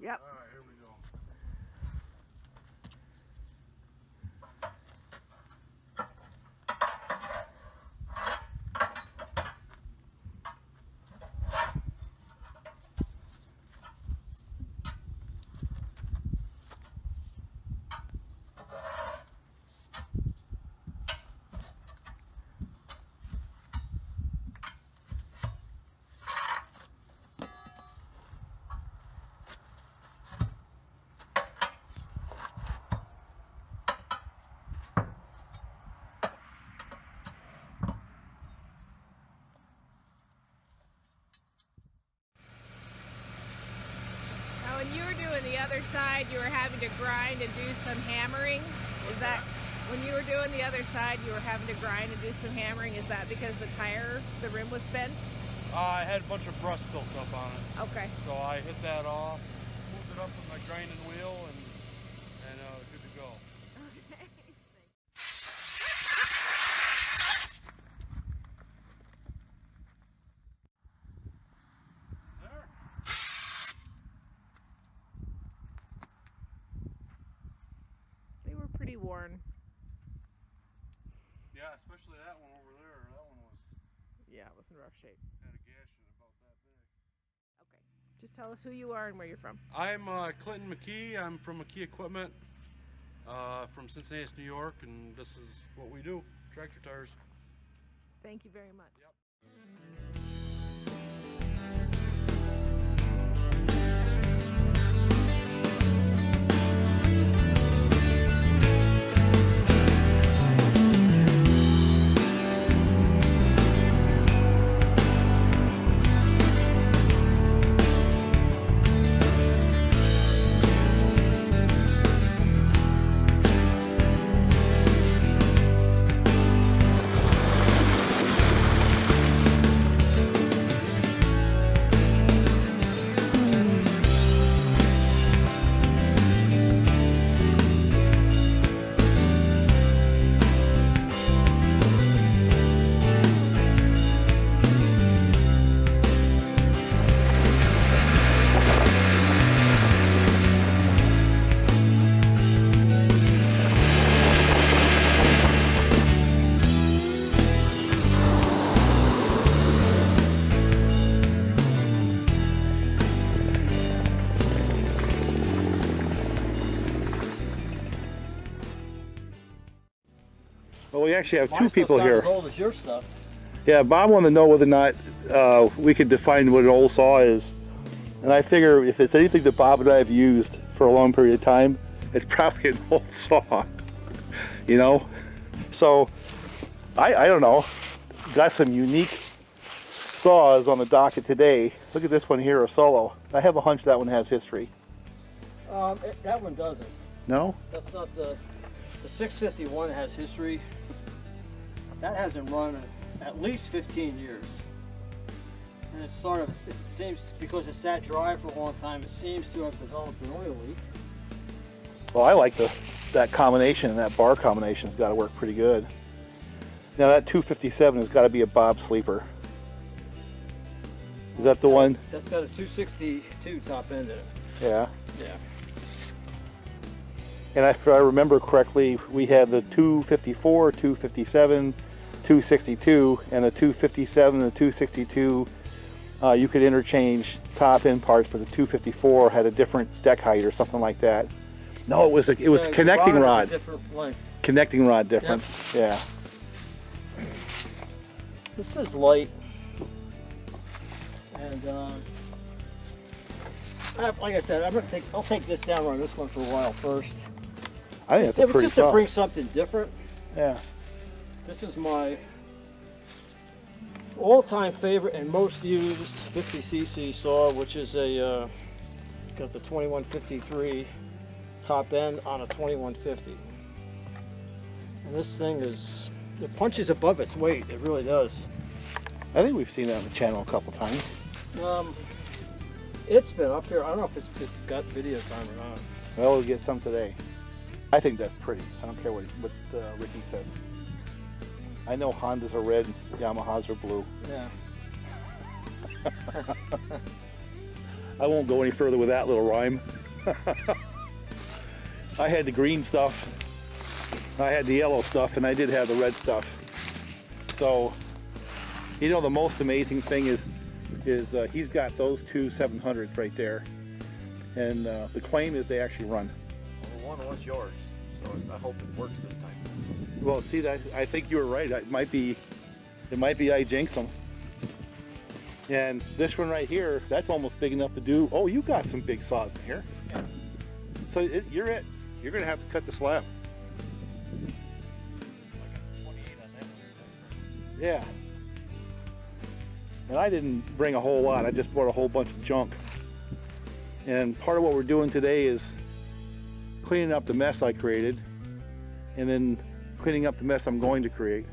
Yep. All right, here we go. When you were doing the other side, you were having to grind and do some hammering. Is that when you were doing the other side, you were having to grind and do some hammering? Is that because the rim was bent? I had a bunch of rust built up on it. Okay. So I hit that off, moved it up with my grinding wheel, and good to go. Okay. There. They were pretty worn. Yeah, especially that one over there. That one was Yeah, it was in rough shape. had a gash in about that big. Okay. Just tell us who you are and where you're from. I'm Clinton McKee. I'm from McKee Equipment, from Cincinnati, New York, and this is what we do, tractor tires. Thank you very much. Yep. Well, we actually have My two people stuff's not here. as old as your stuff. Yeah, Bob wanted to know whether or not we could define what an old saw is. And I figure if it's anything that Bob and I have used for a long period of time, it's probably an old saw. You know? So, I don't know. Got some unique saws on the docket today. Look at this one here, a Solo. I have a hunch that one has history. That one doesn't. No? That's not the 651 has history. That hasn't run in at least 15 years. And it seems, because it sat dry for a long time, it seems to have developed an oil leak. Well, I like that combination, that bar combination's got to work pretty good. Now that 257 has got to be a Bob sleeper. Is that the one? That's got a 262 top end in it. Yeah. Yeah. And if I remember correctly, we had the 254, 257, 262, and the 257 and the 262. You could interchange top end parts, for the 254 had a different deck height or something like that. No, it was Yeah, connecting the rod. is a different length. Connecting rod difference. Yep. Yeah. This is light, and like I said, I'll take this down on this one for a while first. I think It that's was pretty just to tough. bring something different. Yeah. This is my all-time favorite and most used 50cc saw, which is a got the 2153 top end on a 2150. And this thing it punches above its weight. It really does. I think we've seen that on the channel a couple times. It's been up here. I don't know if it's got video time or not. Well, we'll get some today. I think that's pretty. I don't care what Ricky says. I know Hondas are red, Yamahas are blue. Yeah. I won't go any further with that little rhyme. I had the green stuff, I had the yellow stuff, and I did have the red stuff. So, you know, the most amazing thing is he's got those two 700s right there, and the claim is they actually run. Well, one was yours, so I hope it works this time. Well, see, that I think you were right. It might be I jinxed them. And this one right here, that's almost big enough to do. Oh, you got some big saws in here. Yeah. So you're gonna have to cut the slab. I got 28 on that one. Yeah. And I didn't bring a whole lot. I just brought a whole bunch of junk. And part of what we're doing today is cleaning up the mess I created, and then cleaning up the mess I'm going to create.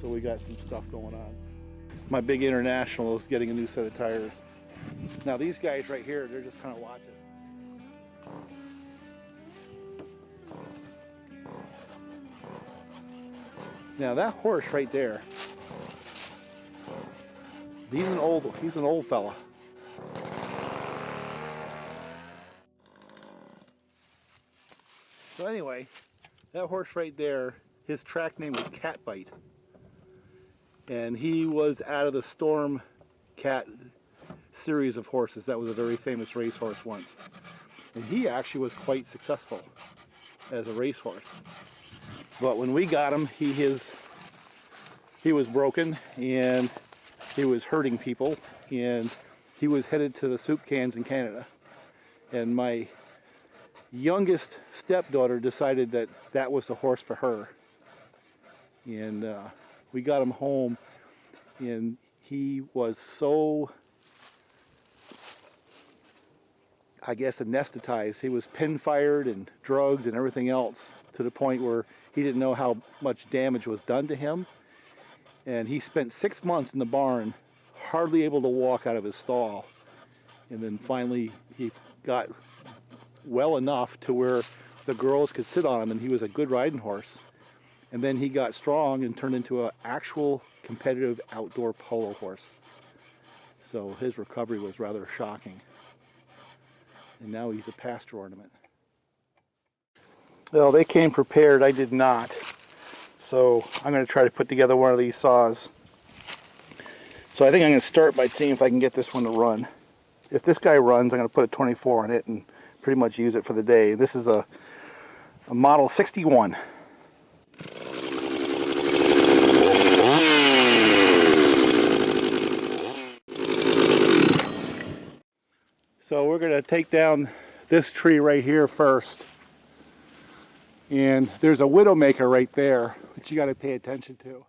So we got some stuff going on. My big international is getting a new set of tires. Now these guys right here, they're just kind of watching. Now that horse right there, he's an old fella. So anyway, that horse right there, his track name was Catbite. And he was out of the Storm Cat series of horses. That was a very famous racehorse once. And he actually was quite successful as a racehorse. But when we got him, he was broken and he was hurting people, and he was headed to the soup cans in Canada. And my youngest stepdaughter decided that that was the horse for her. And we got him home, and he was so, I guess, anesthetized. He was pin fired and drugged and everything else, to the point where he didn't know how much damage was done to him. And he spent 6 months in the barn, hardly able to walk out of his stall. And then finally he got well enough to where the girls could sit on him, and he was a good riding horse. And then he got strong and turned into an actual competitive outdoor polo horse. So his recovery was rather shocking. And now he's a pasture ornament. Well, they came prepared. I did not. So I'm going to try to put together one of these saws. So I think I'm going to start by seeing if I can get this one to run. If this guy runs, I'm going to put a 24 on it and pretty much use it for the day. This is a model 61. So we're going to take down this tree right here first. And there's a widowmaker right there, which you got to pay attention to.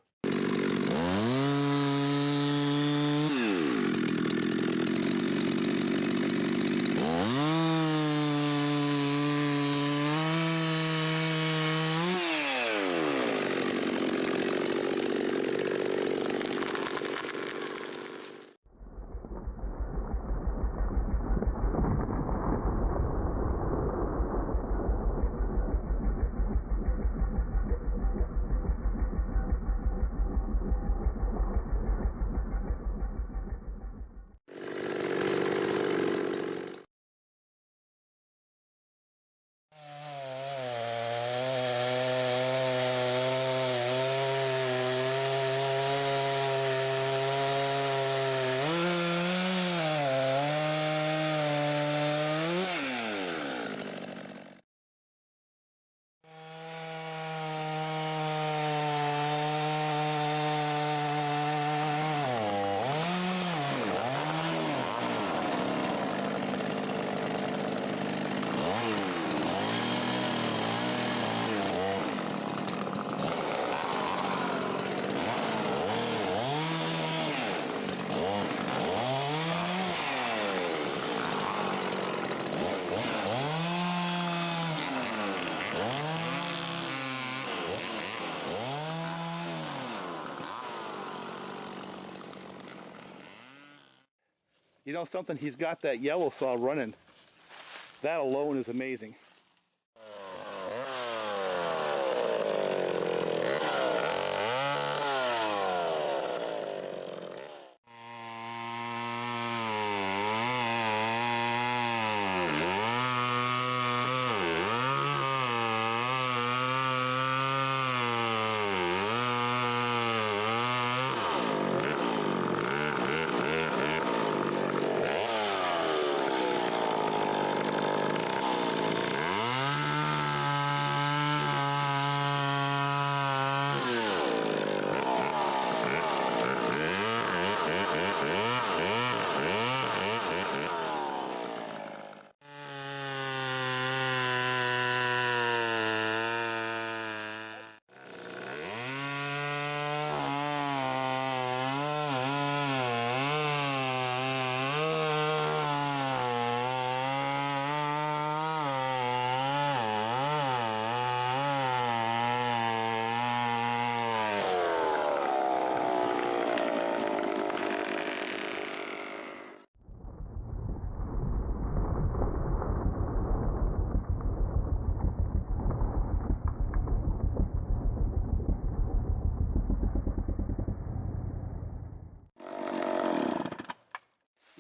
You know something? He's got that yellow saw running. That alone is amazing.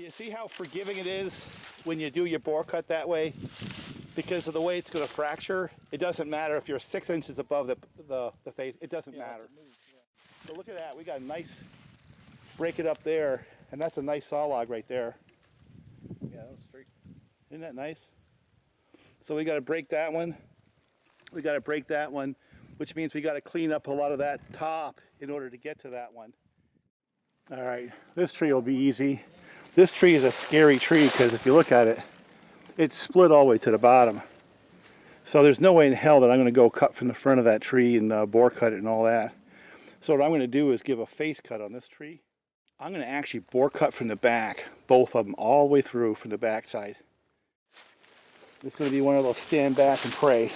You see how forgiving it is when you do your bore cut that way? Because of the way it's going to fracture, it doesn't matter if you're 6 inches above the face, it doesn't matter. So look at that, we got a nice break it up there, and that's a nice saw log right there. Yeah, that was straight. Isn't that nice? So we got to break that one. We got to break that one, which means we got to clean up a lot of that top in order to get to that one. All right, this tree will be easy. This tree is a scary tree because if you look at it, it's split all the way to the bottom. So there's no way in hell that I'm going to go cut from the front of that tree and bore cut it and all that. So what I'm going to do is give a face cut on this tree. I'm going to actually bore cut from the back, both of them, all the way through from the back side. It's going to be one of those stand back and pray.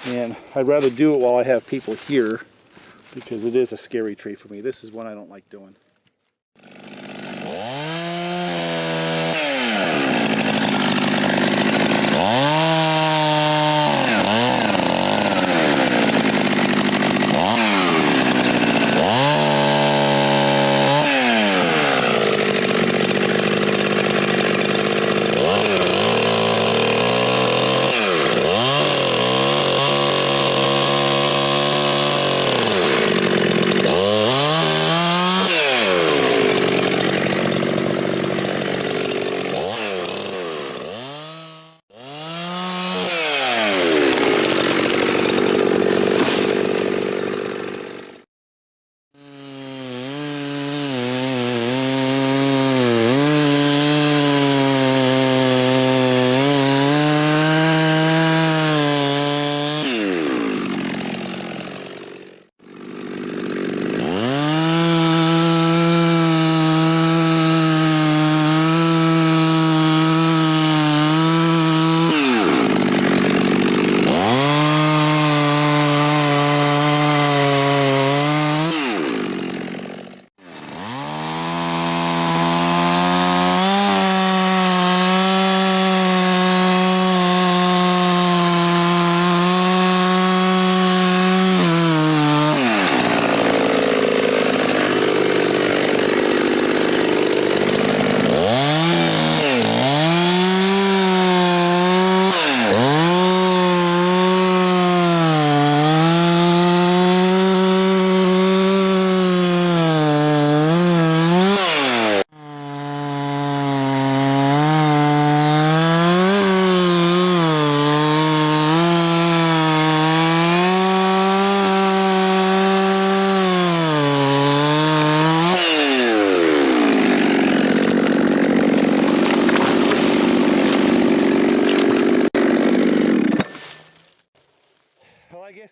And I'd rather do it while I have people here because it is a scary tree for me. This is one I don't like doing.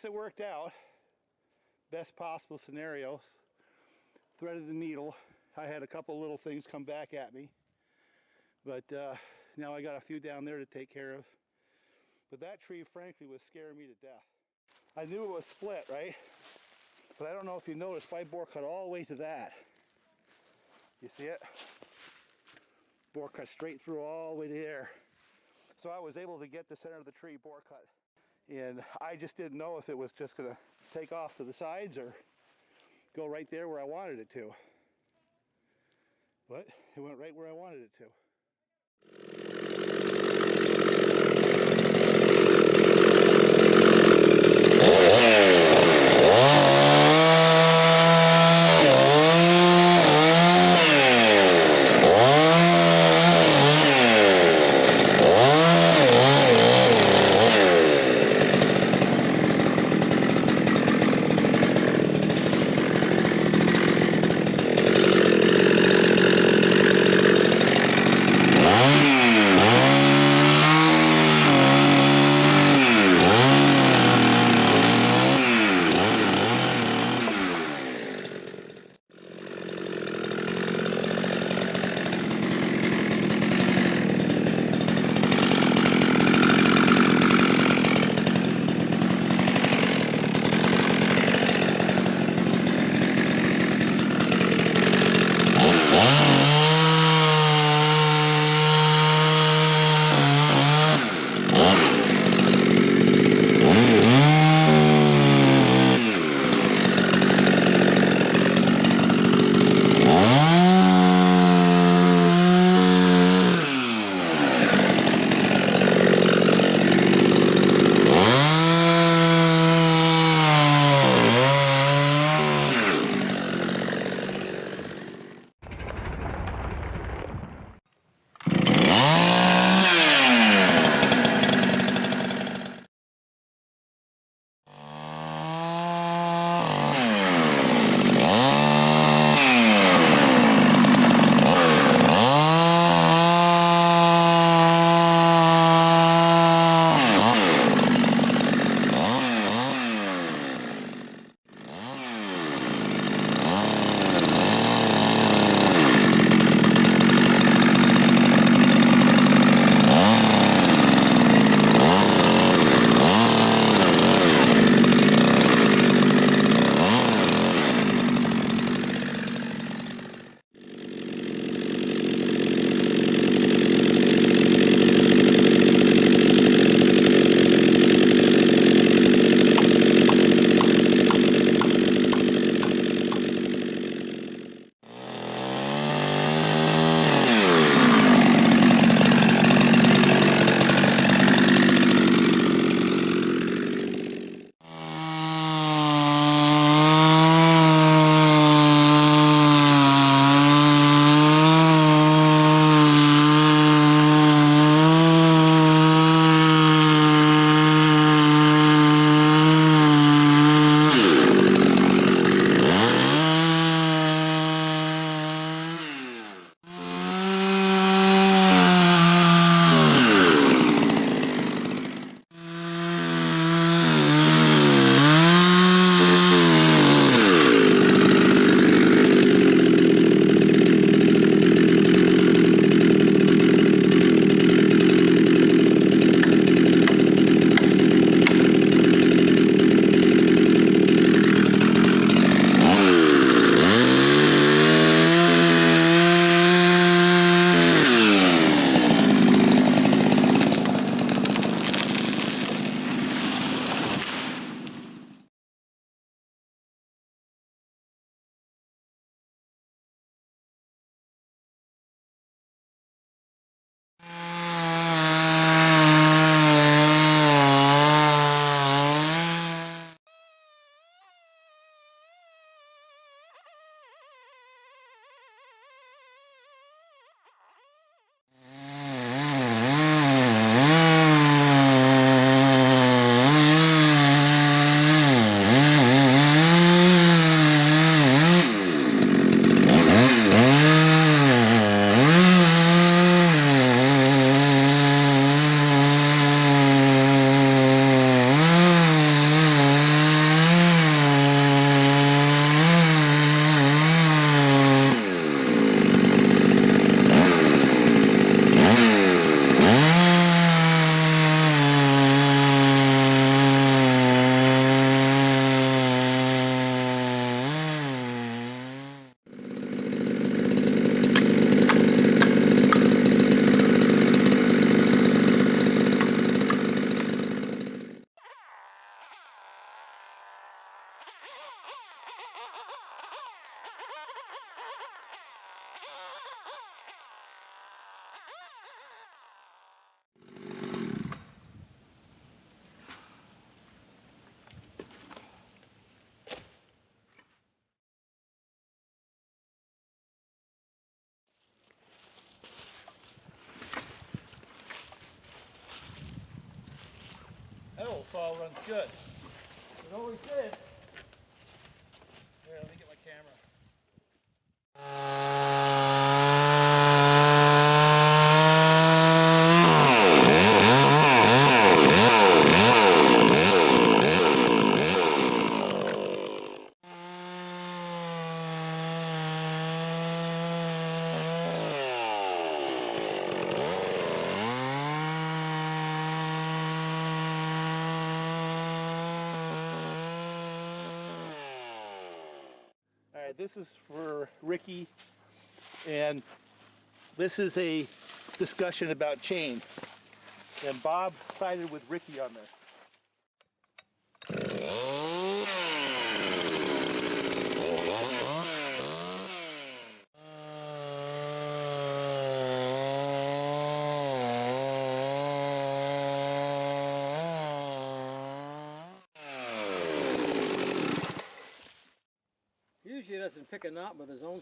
It worked out. Best possible scenarios. Threaded the needle. I had a couple little things come back at me, but now I got a few down there to take care of. But that tree, frankly, was scaring me to death. I knew it was split, right? But I don't know if you noticed, my bore cut all the way to that. You see it? Bore cut straight through all the way there. So I was able to get the center of the tree bore cut. And I just didn't know if it was just going to take off to the sides or go right there where I wanted it to. But it went right where I wanted it to. runs good. It always did. Here, let me get my camera. All right, this is for Ricky, and this is a discussion about chain. And Bob sided with Ricky on this. Usually he doesn't pick a knot with his own.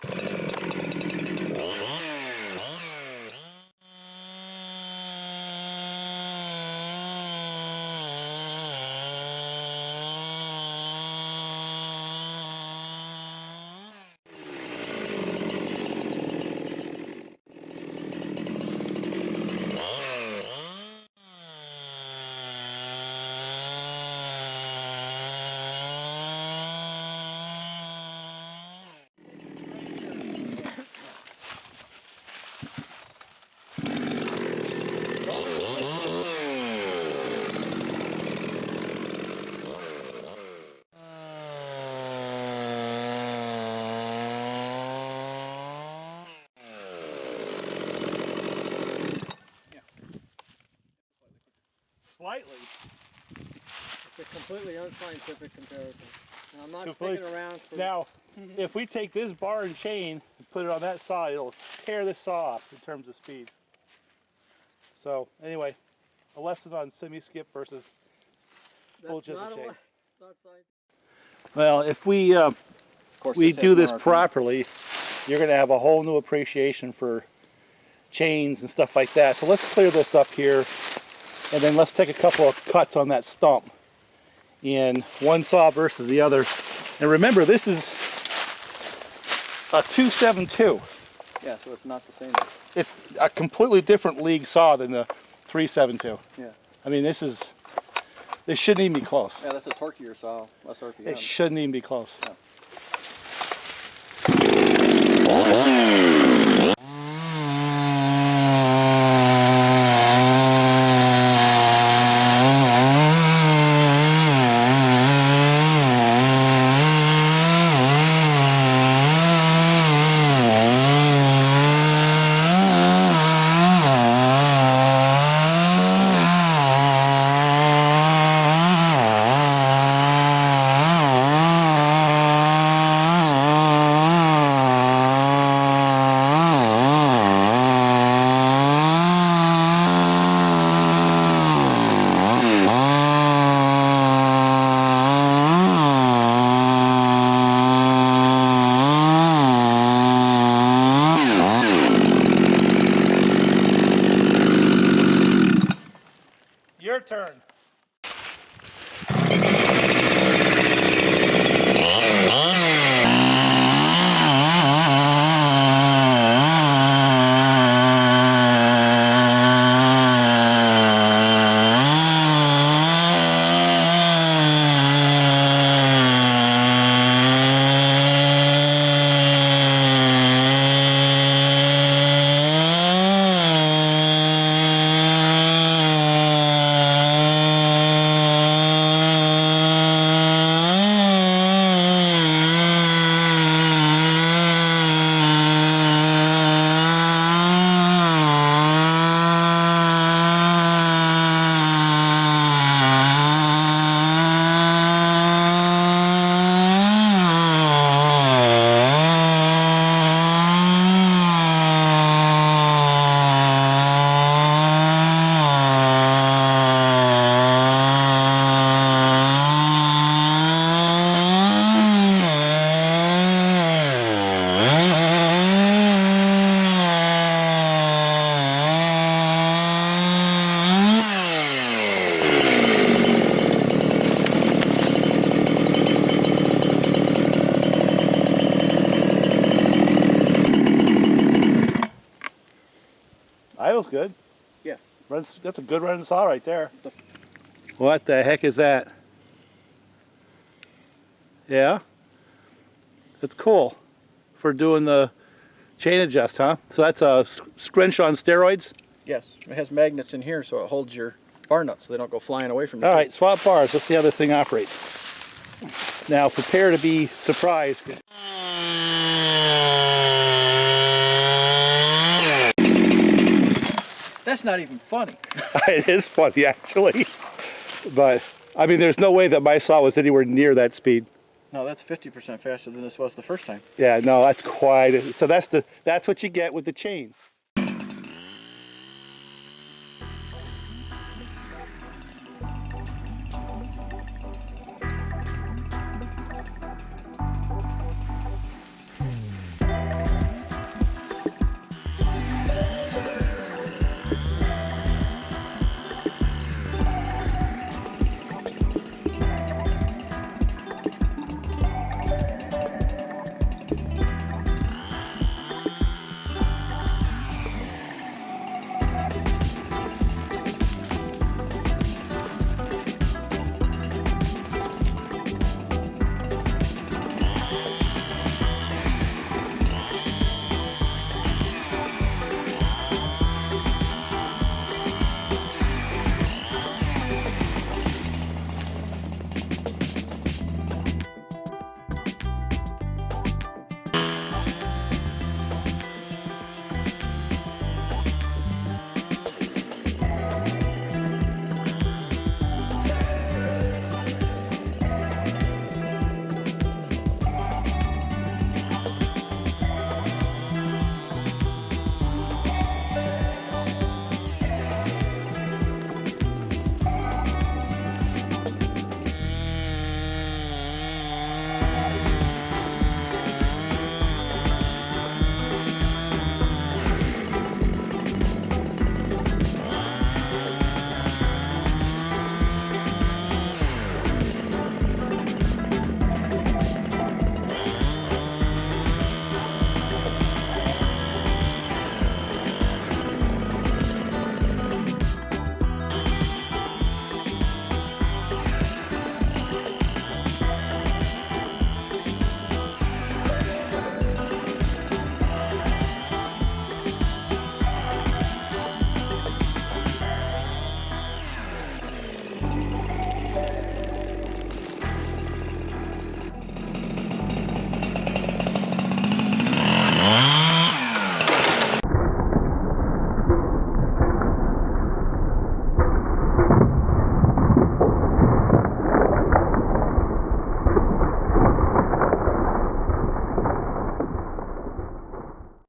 Slightly. It's a completely unscientific comparison. And I'm not Complete- sticking around for. Now, if we take this bar and chain and put it on that saw, it'll tear this saw off in terms of speed. So anyway, a lesson on semi-skip versus full That's not chisel chain. it's not scientific. Well, if we do this properly, you're going to have a whole new appreciation for chains and stuff like that. So let's clear this up here, and then let's take a couple of cuts on that stump in one saw versus the other. And remember, this is a 272. Yeah, so it's not the same. It's a completely different league saw than the 372. Yeah. I mean, this shouldn't even be close. Yeah, that's a torquier saw, less RPM. It shouldn't even be close. Yeah. Your turn. Idle's good. Yeah. That's a good running saw right there. What the heck is that? Yeah? That's cool for doing the chain adjust, huh? So that's a scrunch on steroids? Yes, it has magnets in here so it holds your bar nuts so they don't go flying away from you. All right, swap bars. Let's see how this thing operates. Now prepare to be surprised. That's not even funny. It is funny, actually. But, I mean, there's no way that my saw was anywhere near that speed. No, that's 50% faster than this was the first time. Yeah, no, that's quite. So that's what you get with the chain.